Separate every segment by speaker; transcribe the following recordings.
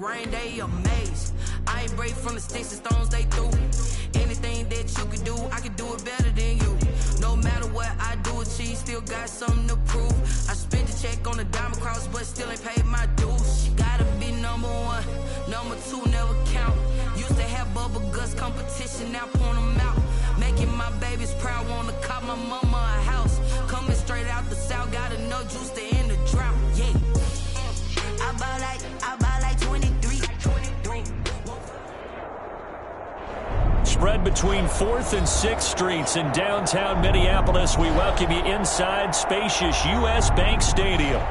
Speaker 1: rain, they amazed. I ain't break from the sticks and stones they threw. Anything that you could do, I could do it better than you. No matter what I do, achieve, still got something to prove. I spent the check on the diamond cross, but still ain't paid my dues. Gotta be number one, number two never count. Used to have bubble guts competition, now point them out. Making my babies proud, wanna cop my mama a house. Coming straight out the south, got enough juice to end the drought. Yeah, I buy like 23.
Speaker 2: Spread between 4th and 6th Streets in downtown Minneapolis. We welcome you inside spacious U.S. Bank Stadium.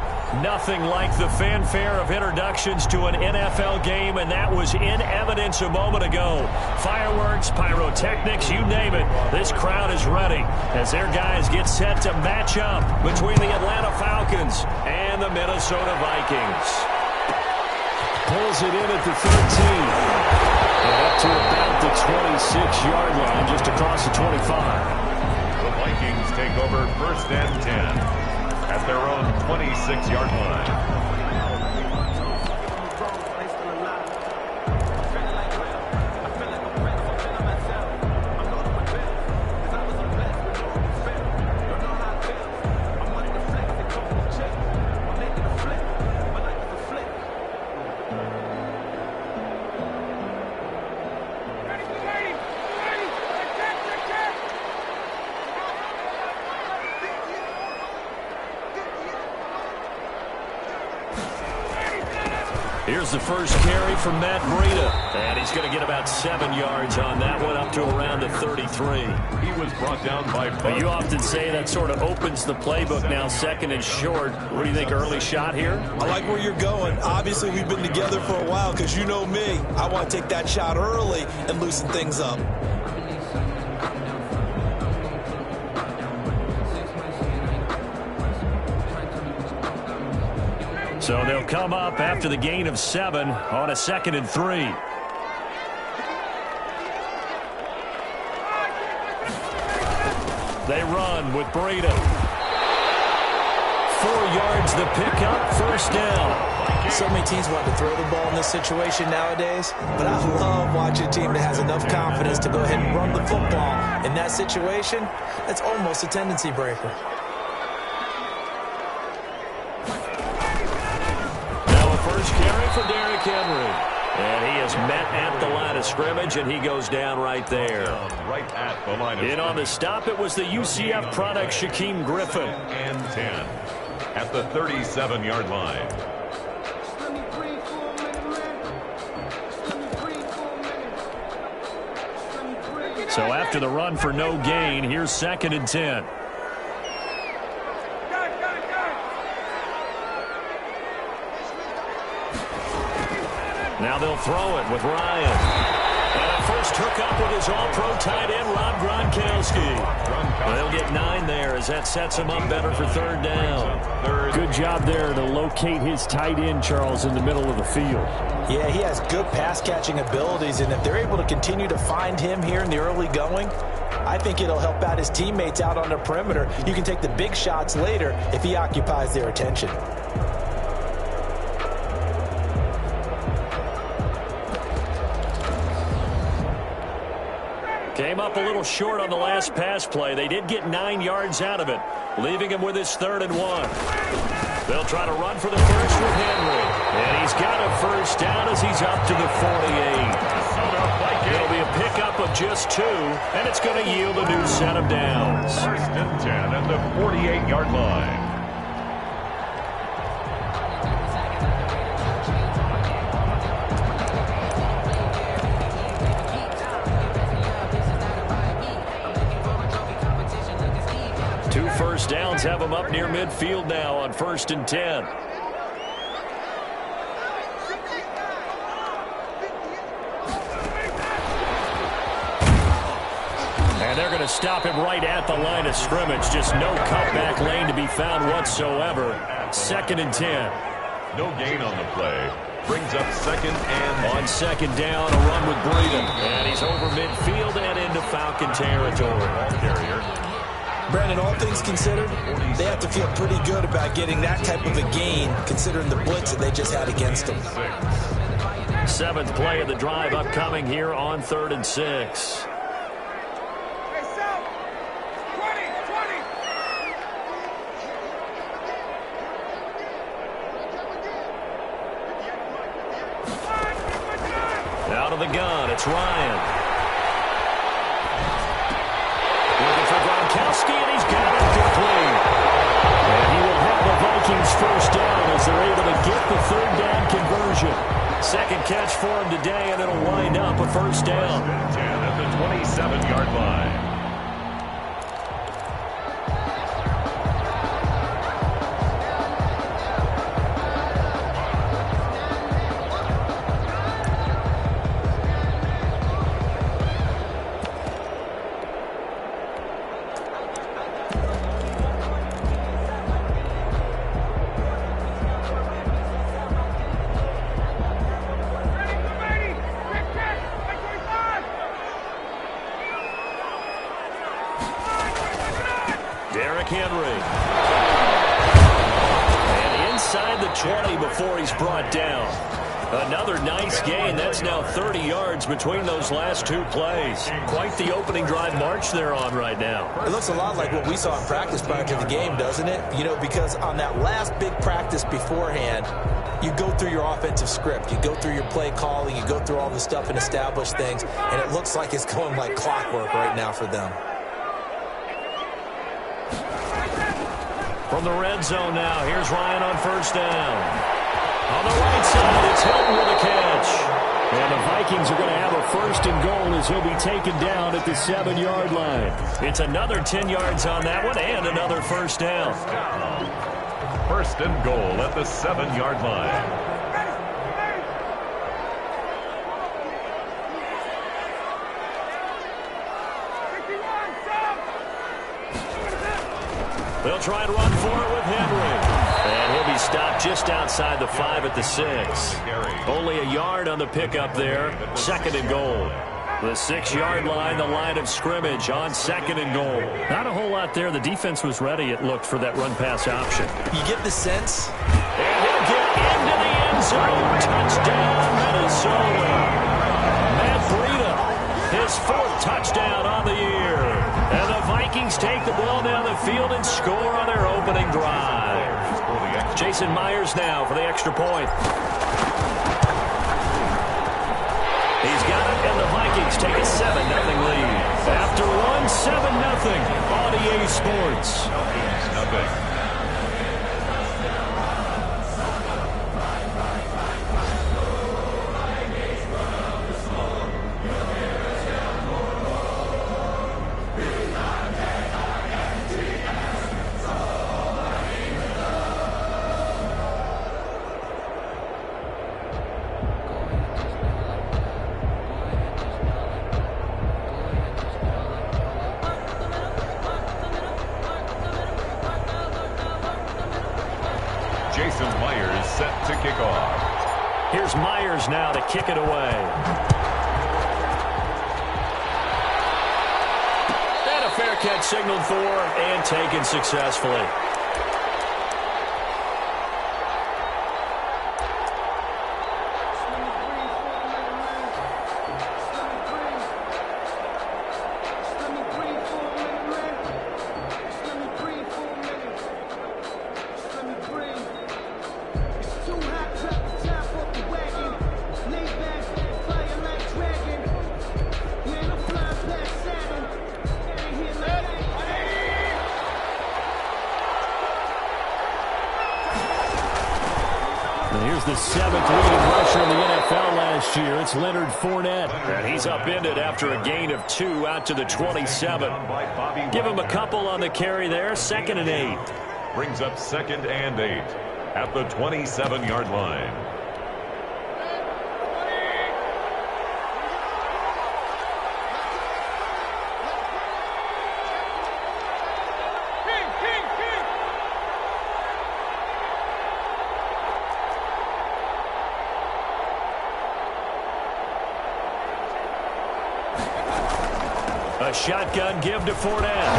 Speaker 2: Nothing like the fanfare of introductions to an NFL game, and that was in evidence a moment ago. Fireworks, pyrotechnics, you name it. This crowd is ready as their guys get set to match up between the Atlanta Falcons and the Minnesota Vikings. Pulls it in at the 13. And up to about the 26-yard line, just across the 25.
Speaker 3: The Vikings take over 1st and 10 at their own 26-yard line.
Speaker 2: Here's the first carry from Matt Breida, and he's going to get about 7 yards on that one, up to around the 33.
Speaker 3: He was brought down by
Speaker 2: But you often say that sort of opens the playbook now, 2nd and short. What do you think, early shot here?
Speaker 4: I like where you're going. Obviously, we've been together for a while because you know me. I want to take that shot early and loosen things up.
Speaker 2: So they'll come up after the gain of 7 on a 2nd and 3. They run with Breida. 4 yards the pickup, 1st down.
Speaker 4: So many teams want to throw the ball in this situation nowadays, but I love watching a team that has enough confidence to go ahead and run the football. In that situation, that's almost a tendency breaker.
Speaker 2: Carry for Derrick Henry. And he is met at the line of scrimmage, and he goes down right there.
Speaker 3: Right at the line of
Speaker 2: scrimmage. In on the stop, it was the UCF product, Shaquem Griffin.
Speaker 3: And 10 at the 37-yard line.
Speaker 2: So after the run for no gain, here's 2nd and 10. Now they'll throw it with Ryan. And first hookup with his all-pro tight end, Rob Gronkowski. They'll get 9 there as that sets him up better for 3rd down.
Speaker 5: Good job there to locate his tight end, Charles, in the middle of the field.
Speaker 4: Yeah, he has good pass-catching abilities, and if they're able to continue to find him here in the early going, I think it'll help out his teammates out on the perimeter. You can take the big shots later if he occupies their attention.
Speaker 2: Came up a little short on the last pass play. They did get 9 yards out of it, leaving him with his 3rd and 1. They'll try to run for the first with Henry. And he's got a first down as he's up to the 48. It'll be a pickup of just 2, and it's going to yield a new set of downs.
Speaker 3: 1st and 10 at the 48-yard line.
Speaker 2: First downs have them up near midfield now on 1st and 10. And they're going to stop him right at the line of scrimmage. Just no cutback lane to be found whatsoever. 2nd and 10.
Speaker 3: No gain on the play. Brings up 2nd and...
Speaker 2: On 2nd down, a run with Breida. And he's over midfield and into Falcon territory.
Speaker 3: Carrier.
Speaker 4: Brandon, all things considered, they have to feel pretty good about getting that type of a gain, considering the blitz that they just had against them.
Speaker 2: Seventh play of the drive upcoming here on 3rd and 6. Out of the gun, it's Ryan. Looking for Gronkowski, and he's got it complete. And he will have the Vikings first down as they're able to get the 3rd down conversion. Second catch for him today, and it'll wind up a first down.
Speaker 3: 10 at the 27-yard line.
Speaker 2: Henry. And inside the 20 before he's brought down. Another nice gain. That's now 30 yards between those last 2 plays. Quite the opening drive march they're on right now.
Speaker 4: It looks a lot like what we saw in practice prior to the game, doesn't it? You know, because on that last big practice beforehand, you go through your offensive script. You go through your play calling. You go through all the stuff and establish things. And it looks like it's going like clockwork right now for them.
Speaker 2: From the red zone now, here's Ryan on first down. On the right side, it's Hilton with a catch. And the Vikings are going to have a first and goal as he'll be taken down at the 7-yard line. It's another 10 yards on that one and another first down.
Speaker 3: First and goal at the 7-yard line.
Speaker 2: They'll try and run for it with Henry. And he'll be stopped just outside the 5 at the 6. Only a yard on the pickup there. Second and goal. The 6-yard line, the line of scrimmage on second and goal.
Speaker 5: Not a whole lot there. The defense was ready, it looked, for that run-pass option.
Speaker 4: You get the sense.
Speaker 2: And he'll get into the end zone. Touchdown, Minnesota. Matt Breida, his 4th touchdown on the year. And the Vikings take the ball down the field and score on their opening drive. Jason Myers now for the extra point. He's got it, and the Vikings take a 7-0 lead. After one, 7-0 on EA Sports.
Speaker 3: Nothing. Jason Myers set to kick off.
Speaker 2: Here's Myers now to kick it away. And a fair catch signaled for and taken successfully.
Speaker 5: Here's the 7th leading rusher in the NFL last year. It's Leonard Fournette.
Speaker 2: And he's upended after a gain of 2 out to the 27. Give him a couple on the carry there. 2nd and 8.
Speaker 3: Brings up 2nd and 8 at the 27-yard line.
Speaker 2: A shotgun give to Fournette.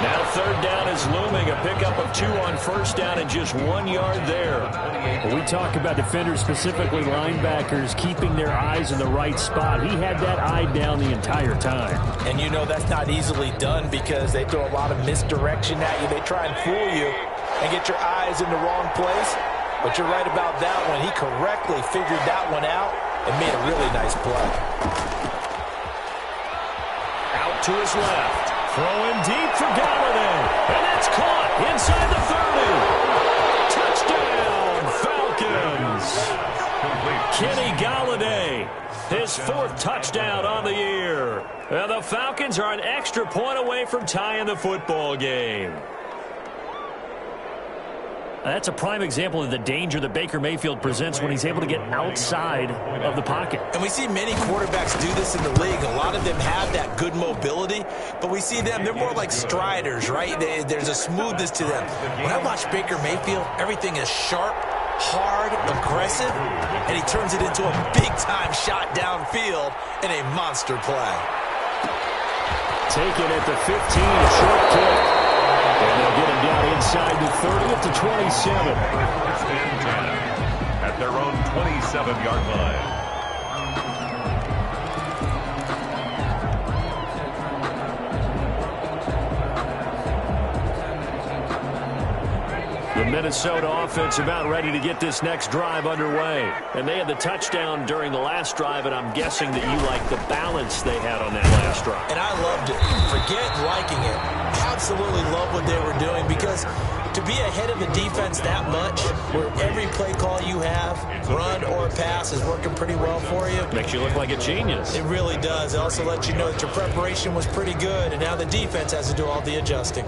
Speaker 2: Now third down is looming. A pickup of 2 on first down and just 1 yard there.
Speaker 5: When we talk about defenders, specifically linebackers, keeping their eyes in the right spot. He had that eye down the entire time.
Speaker 4: And you know that's not easily done because they throw a lot of misdirection at you. They try and fool you and get your eyes in the wrong place. But you're right about that one. He correctly figured that one out and made a really nice play.
Speaker 2: Out to his left. Throwing deep for Galladay. And it's caught inside the 30. Touchdown, Falcons. Kenny Galladay, his 4th touchdown on the year. And the Falcons are an extra point away from tying the football game. That's a prime example of the danger that Baker Mayfield presents when he's able to get outside of the pocket.
Speaker 4: And we see many quarterbacks do this in the league. A lot of them have that good mobility, but we see them, they're more like striders, right? There's a smoothness to them. When I watch Baker Mayfield, everything is sharp, hard, aggressive, and he turns it into a big-time shot downfield and a monster play.
Speaker 2: Taken at the 15, a short kick. And they'll get him down inside the 30 to 27.
Speaker 3: First and 10 at their own 27-yard line.
Speaker 2: The Minnesota offense about ready to get this next drive underway. And they had the touchdown during the last drive, and I'm guessing that you like the balance they had on that last drive.
Speaker 4: And I loved it. Forget liking it. Absolutely love what they were doing because to be ahead of the defense that much, where every play call you have, run or pass, is working pretty well for you.
Speaker 2: Makes you look like a genius.
Speaker 4: It really does. It also lets you know that your preparation was pretty good, and now the defense has to do all the adjusting.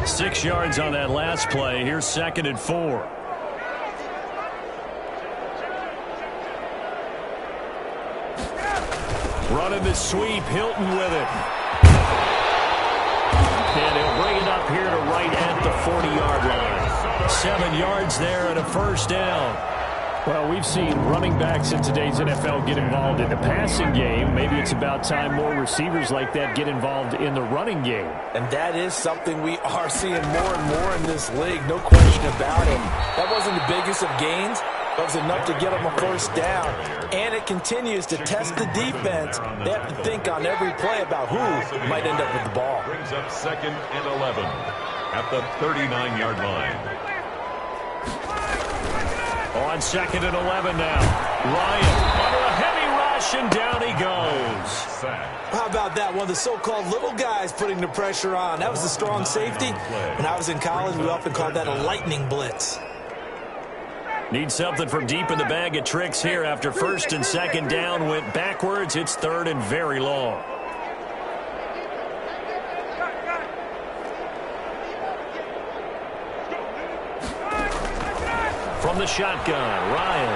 Speaker 2: Six yards on that last play. Here's 2nd and 4. Running the sweep. Hilton with it. And he'll bring it up here to right at the 40-yard line. 7 yards there and a first down.
Speaker 5: Well, we've seen running backs in today's NFL get involved in the passing game. Maybe it's about time more receivers like that get involved in the running game.
Speaker 4: And that is something we are seeing more and more in this league, no question about it. That wasn't the biggest of gains, but it was enough to get them a first down. And it continues to test the defense. They have to think on every play about who might end up with the ball.
Speaker 3: Brings up 2nd and 11 at the 39-yard line.
Speaker 2: On 2nd and 11 now. Ryan under a heavy rush, and down he goes.
Speaker 4: How about that? One of the so-called little guys putting the pressure on. That was the strong safety. When I was in college, we often called that a lightning blitz.
Speaker 2: Need something from deep in the bag of tricks here after 1st and 2nd down went backwards. It's 3rd and very long. From the shotgun, Ryan.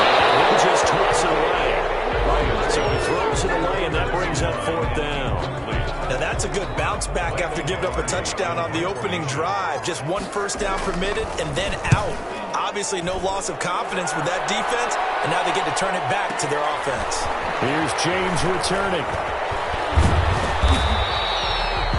Speaker 2: And he'll just toss it away. So he throws it away, and that brings up 4th down.
Speaker 4: Now that's a good bounce back after giving up a touchdown on the opening drive. Just 1 first down permitted and then out. Obviously no loss of confidence with that defense, and now they get to turn it back to their offense.
Speaker 2: Here's James returning.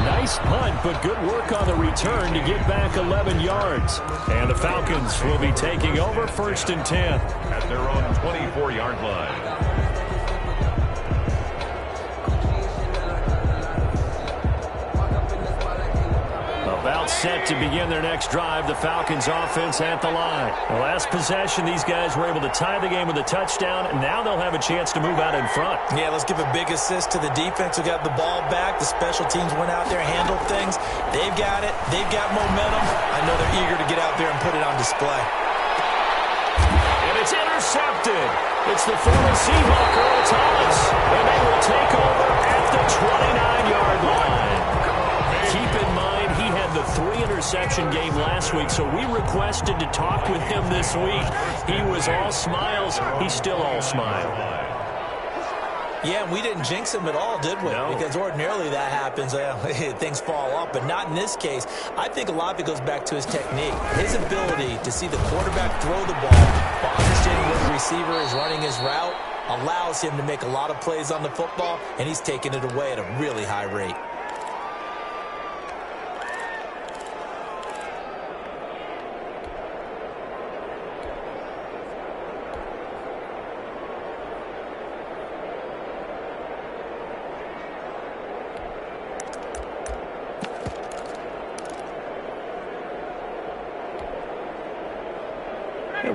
Speaker 2: Nice punt, but good work on the return to get back 11 yards. And the Falcons will be taking over 1st and 10.
Speaker 3: At their own 24-yard line.
Speaker 2: About set to begin their next drive. The Falcons offense at the line. The last possession, these guys were able to tie the game with a touchdown, and now they'll have a chance to move out in front.
Speaker 4: Yeah, let's give a big assist to the defense who got the ball back. The special teams went out there, handled things. They've got it. They've got momentum. I know they're eager to get out there and put it on display.
Speaker 2: And it's intercepted. It's the former Seahawk, Earl Thomas. And they will take over at the 29-yard line. Keep in mind, he had the 3-interception game last week, so we requested to talk with him this week. He was all smiles. He's still all smile.
Speaker 4: Yeah, and we didn't jinx him at all, did we?
Speaker 2: No.
Speaker 4: Because ordinarily that happens. Things fall off, but not in this case. I think a lot of it goes back to his technique. His ability to see the quarterback throw the ball while understanding where the receiver is running his route allows him to make a lot of plays on the football, and he's taking it away at a really high rate.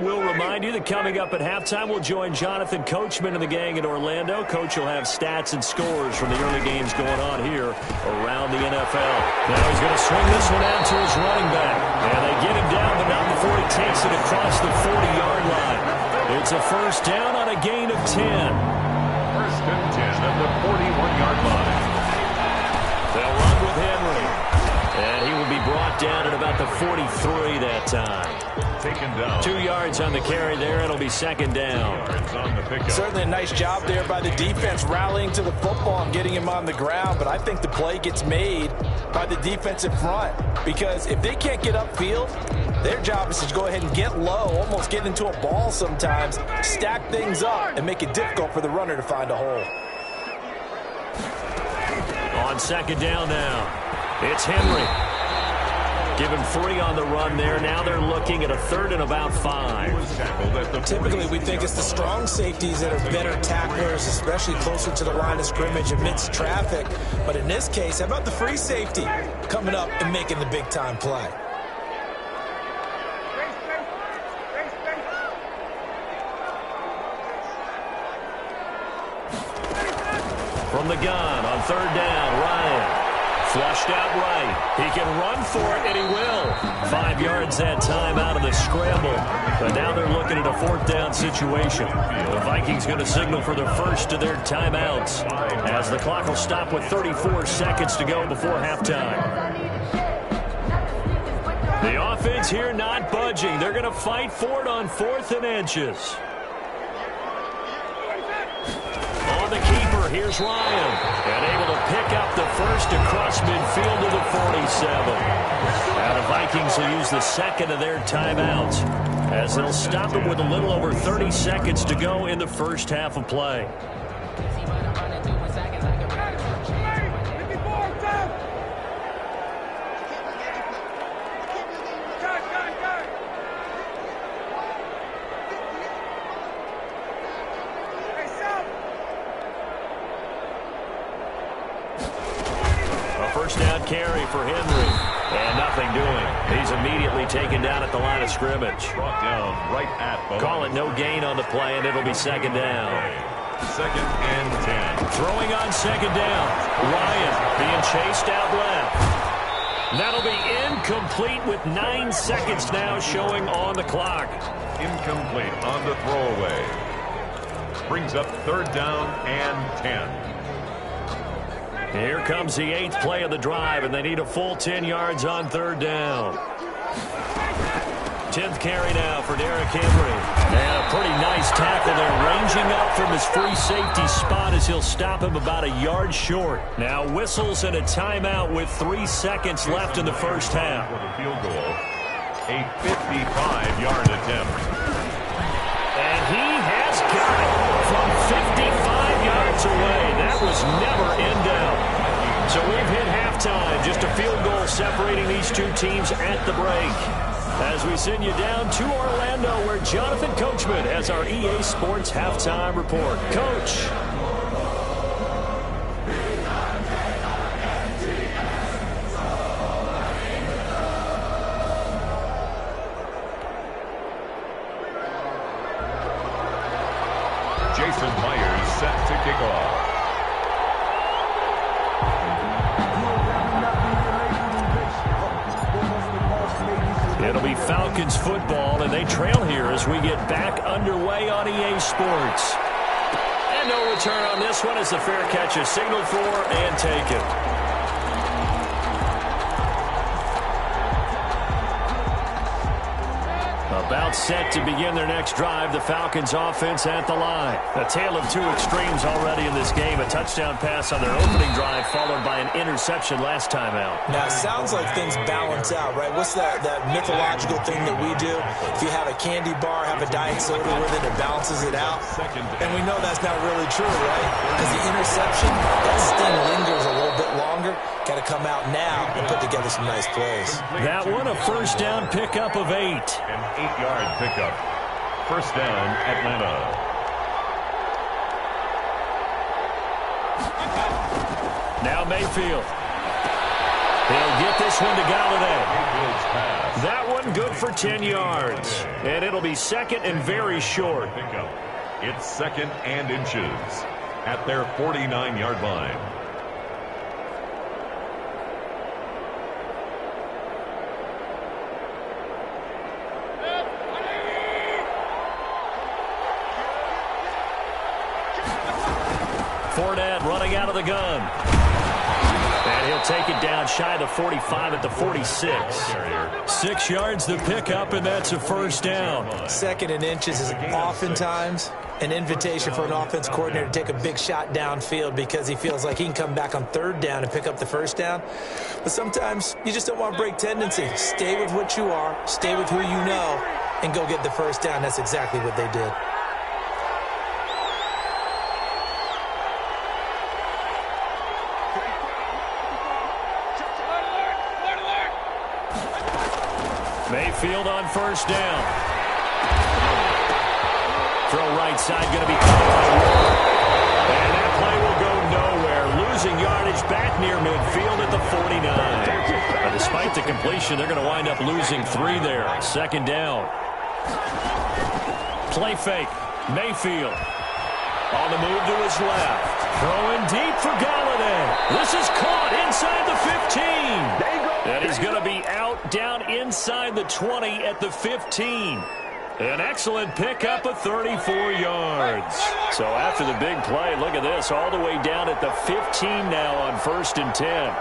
Speaker 2: We'll remind you that coming up at halftime, we'll join Jonathan Coachman and the gang in Orlando. Coach will have stats and scores from the early games going on here around the NFL. Now he's going to swing this one out to his running back. And they get him down, but not before he takes it across the 40-yard line. It's a first down on a gain of 10.
Speaker 3: First and 10 at the 41-yard line.
Speaker 2: They'll run with Henry. And he will be brought down at about the 43 that time.
Speaker 3: Taken down.
Speaker 2: 2 yards on the carry there. It'll be second down.
Speaker 3: On the pickup.
Speaker 4: Certainly a nice job there by the defense rallying to the football and getting him on the ground, but I think the play gets made by the defensive front because if they can't get upfield, their job is to go ahead and get low, almost get into a ball sometimes, stack things up, and make it difficult for the runner to find a hole.
Speaker 2: On second down now. It's Henry. Give him 3 on the run there. Now they're looking at a third and about 5.
Speaker 4: Typically, we think it's the strong safeties that are better tacklers, especially closer to the line of scrimmage amidst traffic. But in this case, how about the free safety coming up and making the big-time play?
Speaker 2: From the gun on third down, Ryan. Flushed out right. He can run for it, and he will. 5 yards that time out of the scramble. But now they're looking at a fourth down situation. The Vikings going to signal for the first of their timeouts as the clock will stop with 34 seconds to go before halftime. The offense here not budging. They're going to fight for it on 4th and inches. On the keeper, here's Ryan. And able to pick up the first across midfield to the 47. Now the Vikings will use the second of their timeouts as they'll stop them with a little over 30 seconds to go in the first half of play. Down carry for Henry. And nothing doing. He's immediately taken down at the line of scrimmage.
Speaker 3: Brought down right at the
Speaker 2: Call it no gain on the play, and it'll be second down.
Speaker 3: Second and 10.
Speaker 2: Throwing on second down. Ryan being chased out left. That'll be incomplete with 9 seconds now showing on the clock.
Speaker 3: Incomplete on the throwaway. Brings up third down and 10.
Speaker 2: Here comes the 8th play of the drive, and they need a full 10 yards on third down. 10th carry now for Derrick Henry. And a pretty nice tackle there, ranging up from his free safety spot as he'll stop him about a yard short. Now whistles and a timeout with 3 seconds left in the first half.
Speaker 3: For the field goal, a 55-yard attempt.
Speaker 2: And he has got it from 55 yards away. That was never in doubt. So we've hit halftime. Just a field goal separating these two teams at the break. As we send you down to Orlando, where Jonathan Coachman has our EA Sports halftime report. Coach.
Speaker 3: Jason Myers set to kick off.
Speaker 2: It'll be Falcons football, and they trail here as we get back underway on EA Sports. And no return on this one as the fair catch is signaled for and taken. A About set to begin their next drive. The Falcons offense at the line. A tale of two extremes already in this game. A touchdown pass on their opening drive followed by an interception last time out.
Speaker 4: Now, it sounds like things balance out, right? What's that mythological thing that we do? If you have a candy bar, have a diet soda with it, it balances it out. And we know that's not really true, right? Because the interception, that sting lingers a little bit longer. Got to come out now and put together some nice plays.
Speaker 2: That one a first down pickup of 8.
Speaker 3: An 8-yard pickup. First down, Atlanta.
Speaker 2: Now Mayfield. He'll get this one to Galladay. That one good for 10 yards. And it'll be second and very short.
Speaker 3: It's second and inches at their 49-yard line.
Speaker 2: Fournette running out of the gun. And he'll take it down shy of the 45 at the 46. 6 yards the pickup, and that's a first down.
Speaker 4: Second and inches is oftentimes an invitation for an offense coordinator to take a big shot downfield because he feels like he can come back on third down and pick up the first down. But sometimes you just don't want to break tendency. Stay with what you are, stay with who you know, and go get the first down. That's exactly what they did.
Speaker 2: Mayfield on first down. Throw right side going to be caught by Ward. And that play will go nowhere. Losing yardage back near midfield at the 49. But despite the completion, they're going to wind up losing 3 there. Second down. Play fake. Mayfield. On the move to his left. Throwing deep for Galladay. This is caught inside the 15. And he's going to be out down inside the 20 at the 15. An excellent pickup of 34 yards. So after the big play, look at this, all the way down at the 15 now on 1st and 10.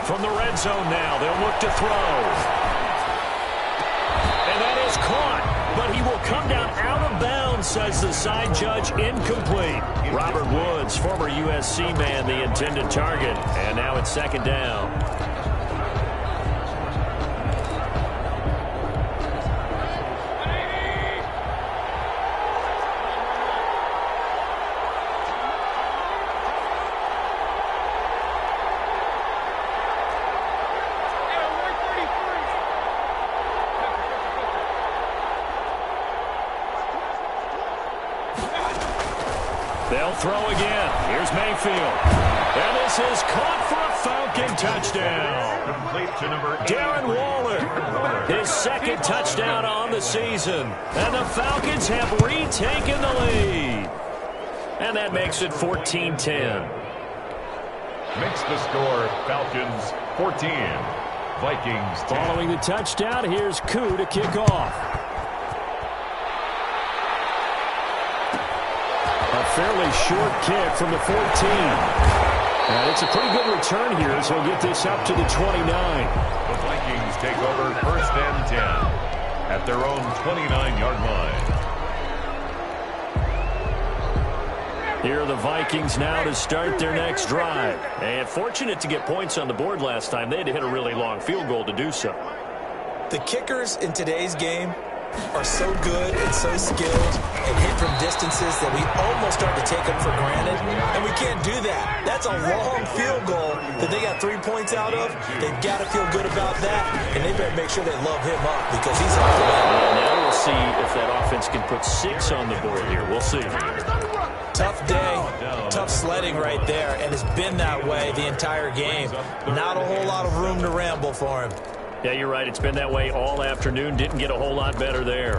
Speaker 2: From the red zone now, they'll look to throw. And that is caught, but he will come down out of bounds, says the side judge, incomplete. Robert Woods, former USC man, the intended target. And now it's second down. They'll throw again. Here's Mayfield. And this is caught for a Falcon touchdown.
Speaker 3: Complete to number 8.
Speaker 2: Darren Waller, his second touchdown on the season. And the Falcons have retaken the lead. And that makes it 14-10.
Speaker 3: Makes the score Falcons 14. Vikings 10.
Speaker 2: Following the touchdown, here's Koo to kick off. A fairly short kick from the 14. And it's a pretty good return here, so he'll get this up to the 29.
Speaker 3: The Vikings take over 1st and 10 at their own 29-yard line.
Speaker 2: Here are the Vikings now to start their next drive. And fortunate to get points on the board last time. They had to hit a really long field goal to do so.
Speaker 4: The kickers in today's game are so good and so skilled and hit from distances that we almost start to take them for granted, and we can't do that. That's a long field goal that they got 3 points out of. They've got to feel good about that, and they better make sure they love him up because he's off the line.
Speaker 2: Now we'll see if that offense can put 6 on the board here. We'll see.
Speaker 4: Tough day, tough sledding right there, and it's been that way the entire game. Not a whole lot of room to ramble for him.
Speaker 2: Yeah, you're right. It's been that way all afternoon. Didn't get a whole lot better there.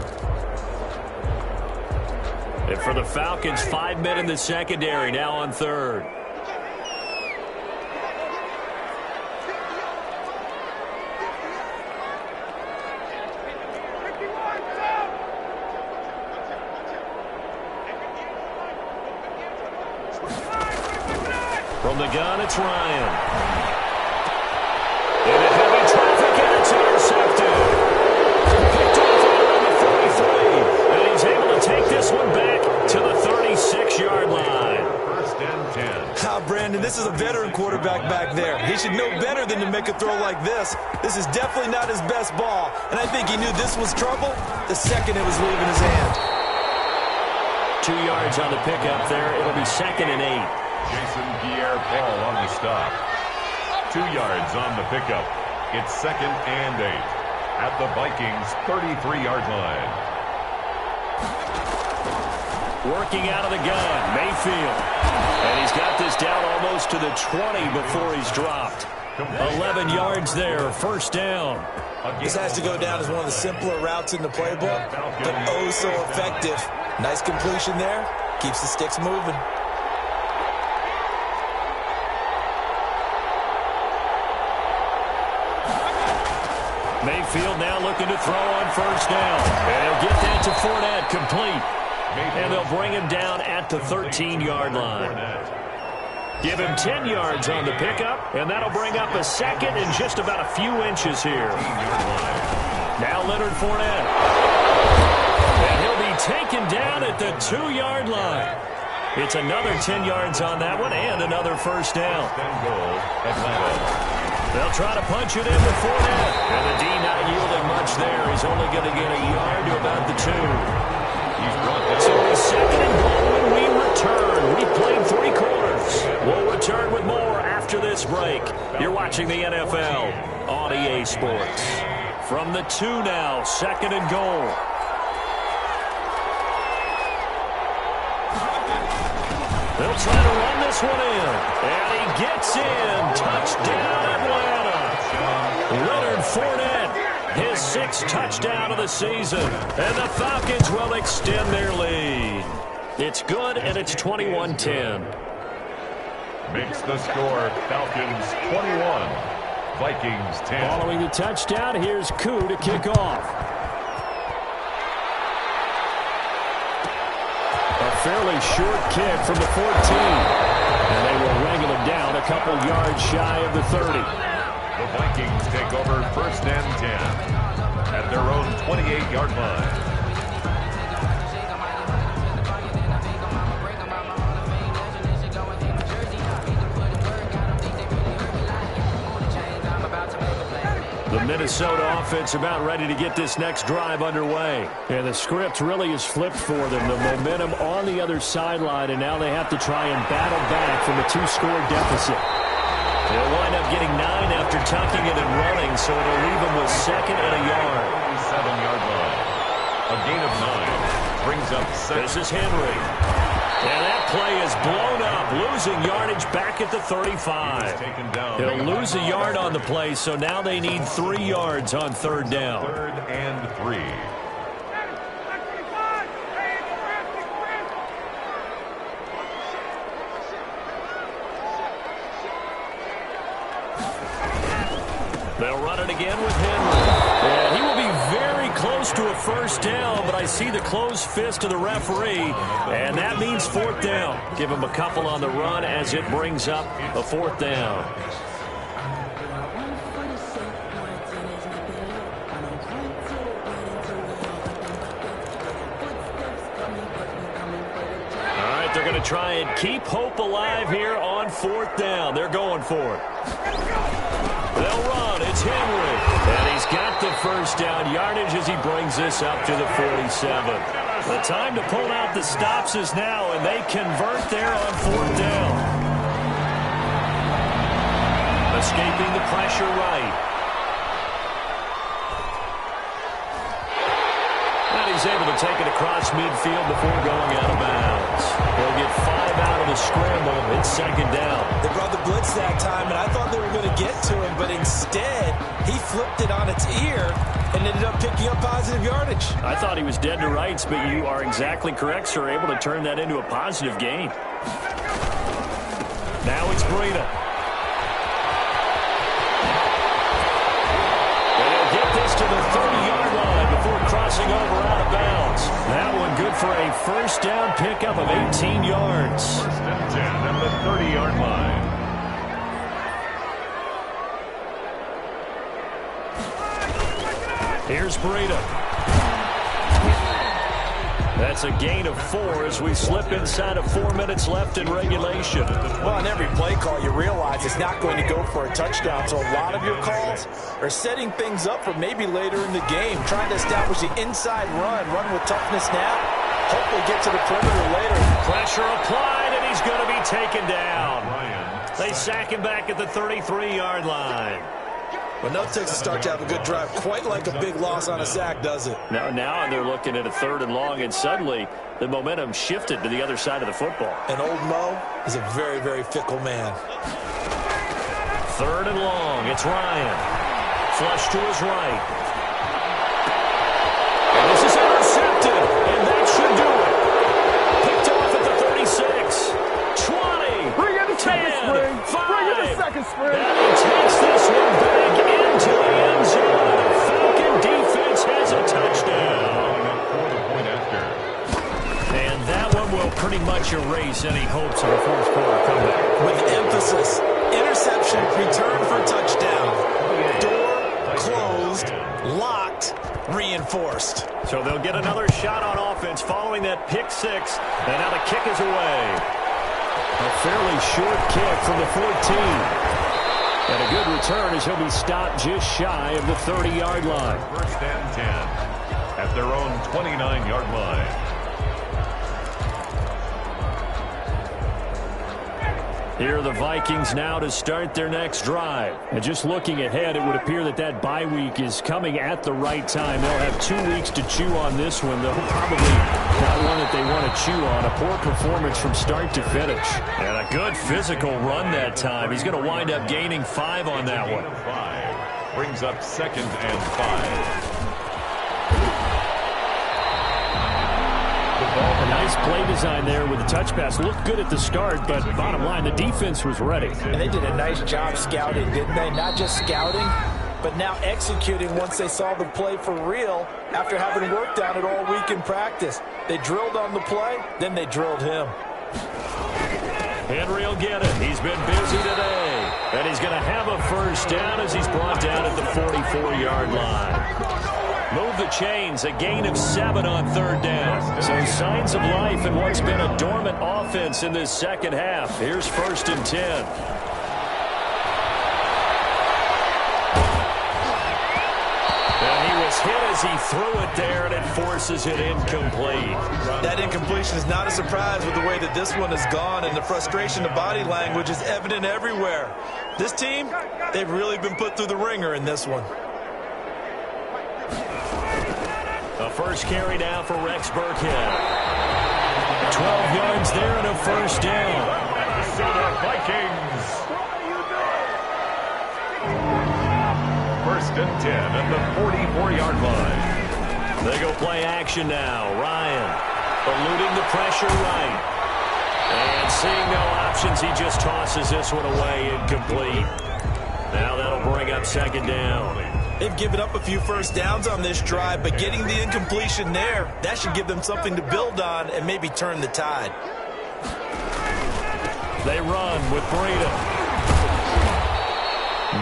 Speaker 2: And for the Falcons, 5 men in the secondary, now on third. it's Ryan. Into heavy traffic, and it's intercepted. Picked off around the 43. And he's able to take this one back to the 36-yard line.
Speaker 3: First and 10.
Speaker 4: Brandon, this is a veteran quarterback back there. He should know better than to make a throw like this. This is definitely not his best ball, and I think he knew this was trouble the second it was leaving his hand.
Speaker 2: 2 yards on the pickup there. It'll be 2nd and 8.
Speaker 3: Jason Pierre-Paul on the stop. 2 yards on the pickup. It's 2nd and 8 at the Vikings' 33-yard line.
Speaker 2: Working out of the gun, Mayfield. And he's got this down almost to the 20 before he's dropped. 11 yards there, first down.
Speaker 4: This has to go down as one of the simpler routes in the playbook, but oh so effective. Nice completion there. Keeps the sticks moving.
Speaker 2: Mayfield now looking to throw on first down. And he'll get that to Fournette, complete. And they'll bring him down at the 13-yard line. Give him 10 yards on the pickup, and that'll bring up a 2nd and just about a few inches here. Now Leonard Fournette. And he'll be taken down at the 2-yard line. It's another 10 yards on that one and another first down. They'll try to punch it in with Fournette. And the D not yielding much there. He's only going to get a yard to about the 2. So it's 2nd and goal when we return. We've played 3 quarters. We'll return with more after this break. You're watching the NFL on EA Sports. From the 2 now, 2nd and goal. They'll try to run this one in. And he gets in. Touchdown, Atlanta. Leonard Fournette. His 6th touchdown of the season. And the Falcons will extend their lead. It's good, and it's 21-10.
Speaker 3: Makes the score Falcons 21, Vikings 10.
Speaker 5: Following the touchdown, here's Koo to kick off. A fairly short kick from the 14. And they will wrangle him down a couple yards shy of the 30.
Speaker 3: The Vikings take over 1st and 10 at their own 28-yard line.
Speaker 2: The Minnesota offense about ready to get this next drive underway.
Speaker 5: And the script really is flipped for them. The momentum on the other sideline, and now they have to try and battle back from a 2-score deficit.
Speaker 2: They'll wind up getting 9 after tucking it and running, so it'll leave them with 2nd and a yard.
Speaker 3: 7-yard line. A gain of 9 brings up 6.
Speaker 2: This is Henry. And that play is blown up, losing yardage back at the 35. He'll lose a yard on the play, so now they need 3 yards on 3rd down.
Speaker 3: 3rd and 3.
Speaker 2: They'll run it again with Henry. And he will be very close to a first down, but I see the closed fist of the referee, and that means 4th down. Give him a couple on the run as it brings up a 4th down. All right, they're going to try and keep hope alive here on 4th down. They're going for it. They'll run. It's Henry. And he's got the first down yardage as he brings this up to the 47. The time to pull out the stops is now, and they convert there on 4th down. Escaping the pressure right. And he's able to take it across midfield before going out of bounds. He'll get 5 out of the scramble. It's 2nd down.
Speaker 4: They brought the blitz that time, and I thought they were going to get to him, but instead he flipped it on its ear and ended up picking up positive yardage.
Speaker 2: I thought he was dead to rights, but you are exactly correct, sir. Able to turn that into a positive gain. Now it's Breida. And he'll get this to the 30-yard line before crossing over out of bounds. That one good for a first down pickup of 18 yards.
Speaker 3: 1st and 10 at the 30-yard line.
Speaker 2: Here's Breida. That's a gain of 4 as we slip inside of 4 minutes left in regulation.
Speaker 4: Well, on every play call, you realize it's not going to go for a touchdown. So a lot of your calls are setting things up for maybe later in the game, trying to establish the inside run with toughness now, hopefully get to the perimeter later.
Speaker 2: Pressure applied, and he's going to be taken down. They sack him back at the 33-yard line.
Speaker 4: But no Texas start to have a good drive, quite like a big loss on a sack, does it?
Speaker 2: Now they're looking at a 3rd and long, and suddenly the momentum shifted to the other side of the football.
Speaker 4: And old Mo is a very, very fickle man.
Speaker 2: 3rd and long. It's Ryan. Flush to his right. And this is intercepted, and that should do it. Picked off at the 36. 20.
Speaker 6: Bring in the second spring.
Speaker 2: 5.
Speaker 6: Bring in the second spring.
Speaker 2: And he takes this one back into the end zone, and the Falcon defense has a touchdown. And that one will pretty much erase any hopes of a fourth quarter comeback.
Speaker 4: With emphasis, interception, return for touchdown. Door closed, locked, reinforced.
Speaker 2: So they'll get another shot on offense following that pick 6, and now the kick is away. A fairly short kick from the 14. And a good return as he'll be stopped just shy of the 30-yard line.
Speaker 3: 1st and 10 at their own 29-yard line.
Speaker 5: Here are the Vikings now to start their next drive. And just looking ahead, it would appear that bye week is coming at the right time. They'll have 2 weeks to chew on this one, though probably not one that they want to chew on. A poor performance from start to finish.
Speaker 2: And a good physical run that time. He's going to wind up gaining 5 on that one.
Speaker 3: 5 brings up 2nd and 5.
Speaker 5: A nice play design there with the touch pass. Looked good at the start, but bottom line, the defense was ready.
Speaker 4: And they did a nice job scouting, didn't they? Not just scouting, but now executing once they saw the play for real after having worked on it all week in practice. They drilled on the play, then they drilled him.
Speaker 2: Henry will get it. He's been busy today. And he's going to have a 1st down as he's brought down at the 44-yard line. Move the chains, a gain of 7 on 3rd down. So signs of life in what's been a dormant offense in this second half. Here's 1st and 10. And he was hit as he threw it there, and it forces it incomplete.
Speaker 4: That incompletion is not a surprise with the way that this one has gone, and the frustration of body language is evident everywhere. This team, they've really been put through the ringer in this one.
Speaker 2: A 1st carry now for Rex Burkhead. 12 yards there and a 1st down.
Speaker 3: Minnesota Vikings. 1st and 10 at the 44-yard line.
Speaker 2: They go play action now. Ryan eluding the pressure right. And seeing no options, he just tosses this one away, incomplete. Now that'll bring up 2nd down.
Speaker 4: They've given up a few 1st downs on this drive, but getting the incompletion there, that should give them something to build on and maybe turn the tide.
Speaker 2: They run with Breida.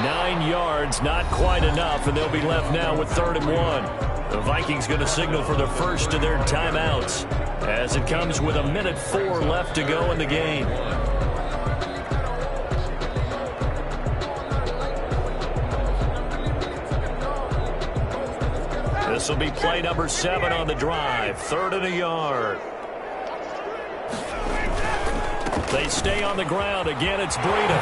Speaker 2: 9 yards, not quite enough, and they'll be left now with 3rd and 1. The Vikings going to signal for the first of their timeouts as it comes with 1:04 left to go in the game. This will be play number 7 on the drive. 3rd and a yard. They stay on the ground. Again, it's Breida.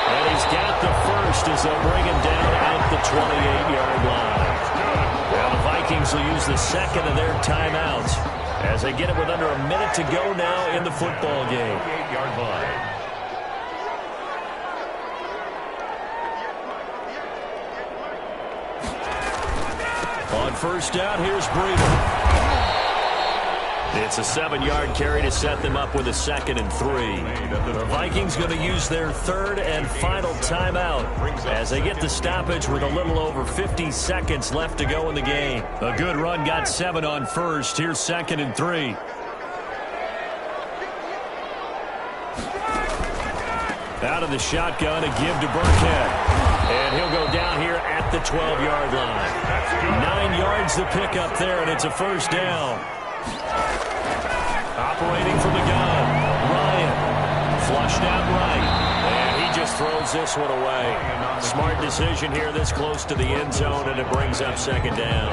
Speaker 2: And he's got the 1st as they'll bring him down at the 28-yard line. Now the Vikings will use the 2nd of their timeouts as they get it with under a minute to go now in the football game.
Speaker 3: 8-yard line.
Speaker 2: On 1st down, here's Breida. It's a 7-yard carry to set them up with a 2nd and 3. The Vikings going to use their 3rd and final timeout as they get the stoppage with a little over 50 seconds left to go in the game. A good run got 7 on 1st. Here's 2nd and 3.
Speaker 5: Out of the shotgun, a give to Burkhead. And he'll go down here at the 12-yard line. 9 yards to pick up there, and it's a first down. Operating from the gun, Ryan. Flushed out right. And he just throws this one away. Smart decision here this close to the end zone, and it brings up second down.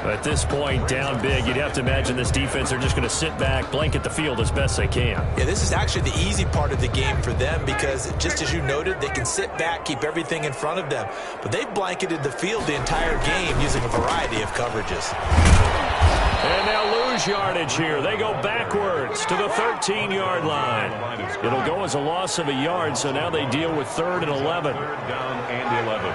Speaker 5: At this point, down big, you'd have to imagine this defense are just going to sit back, blanket the field as best they can.
Speaker 4: Yeah, this is actually the easy part of the game for them because, just as you noted, they can sit back, keep everything in front of them. But they've blanketed the field the entire game using a variety of coverages.
Speaker 5: And they'll lose yardage here. They go backwards to the 13-yard line. It'll go as a loss of a yard, so now they deal with 3rd and 11.
Speaker 3: 3rd down and 11.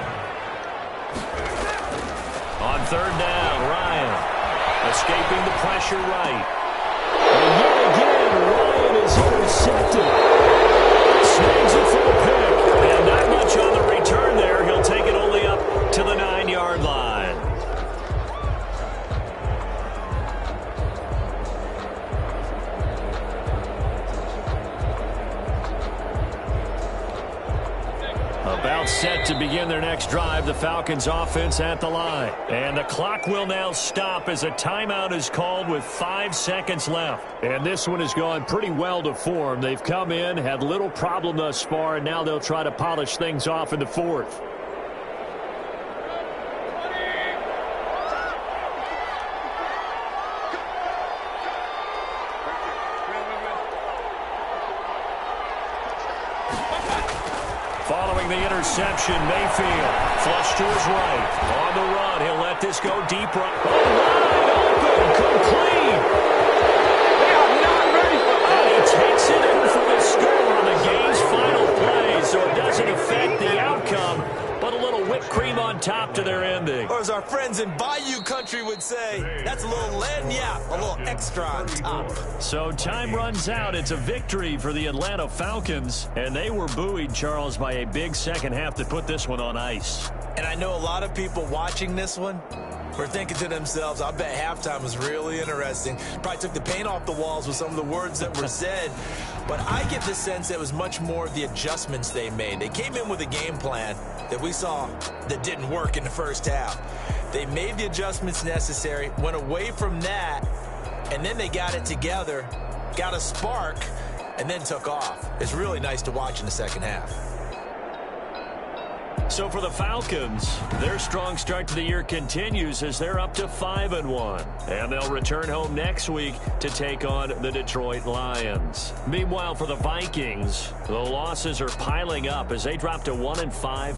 Speaker 5: On 3rd down, Ryan escaping the pressure right. And yet again, Ryan is intercepted. Snags it for the pick. And not much on the return there. He'll take it only up to the 9-yard line. About set to begin their next drive, the Falcons offense at the line. And the clock will now stop as a timeout is called with 5 seconds left. And this one has gone pretty well to form. They've come in, had little problem thus far, and now they'll try to polish things off in the 4th. Following the interception, Mayfield flush to his right. On the run, he'll let this go deep right. Oh, wide open, complete.
Speaker 6: They are not ready for us.
Speaker 5: And he takes it in for the score on the game's final play, so it doesn't affect the outcome, but a little whipped cream on top to their ending.
Speaker 4: Or as our friends in Bayou Country would say, that's a little lagniappe, a little extra on top.
Speaker 5: So time runs out. It's a victory for the Atlanta Falcons, and they were buoyed, Charles, by a big second half that put this one on ice.
Speaker 4: And I know a lot of people watching this one were thinking to themselves, I bet halftime was really interesting. Probably took the paint off the walls with some of the words that were said. But I get the sense it was much more of the adjustments they made. They came in with a game plan that we saw that didn't work in the first half. They made the adjustments necessary, went away from that, and then they got it together, got a spark, and then took off. It's really nice to watch in the second half.
Speaker 5: So for the Falcons, their strong start to the year continues as they're up to 5-1. And they'll return home next week to take on the Detroit Lions. Meanwhile, for the Vikings, the losses are piling up as they drop to 1-5.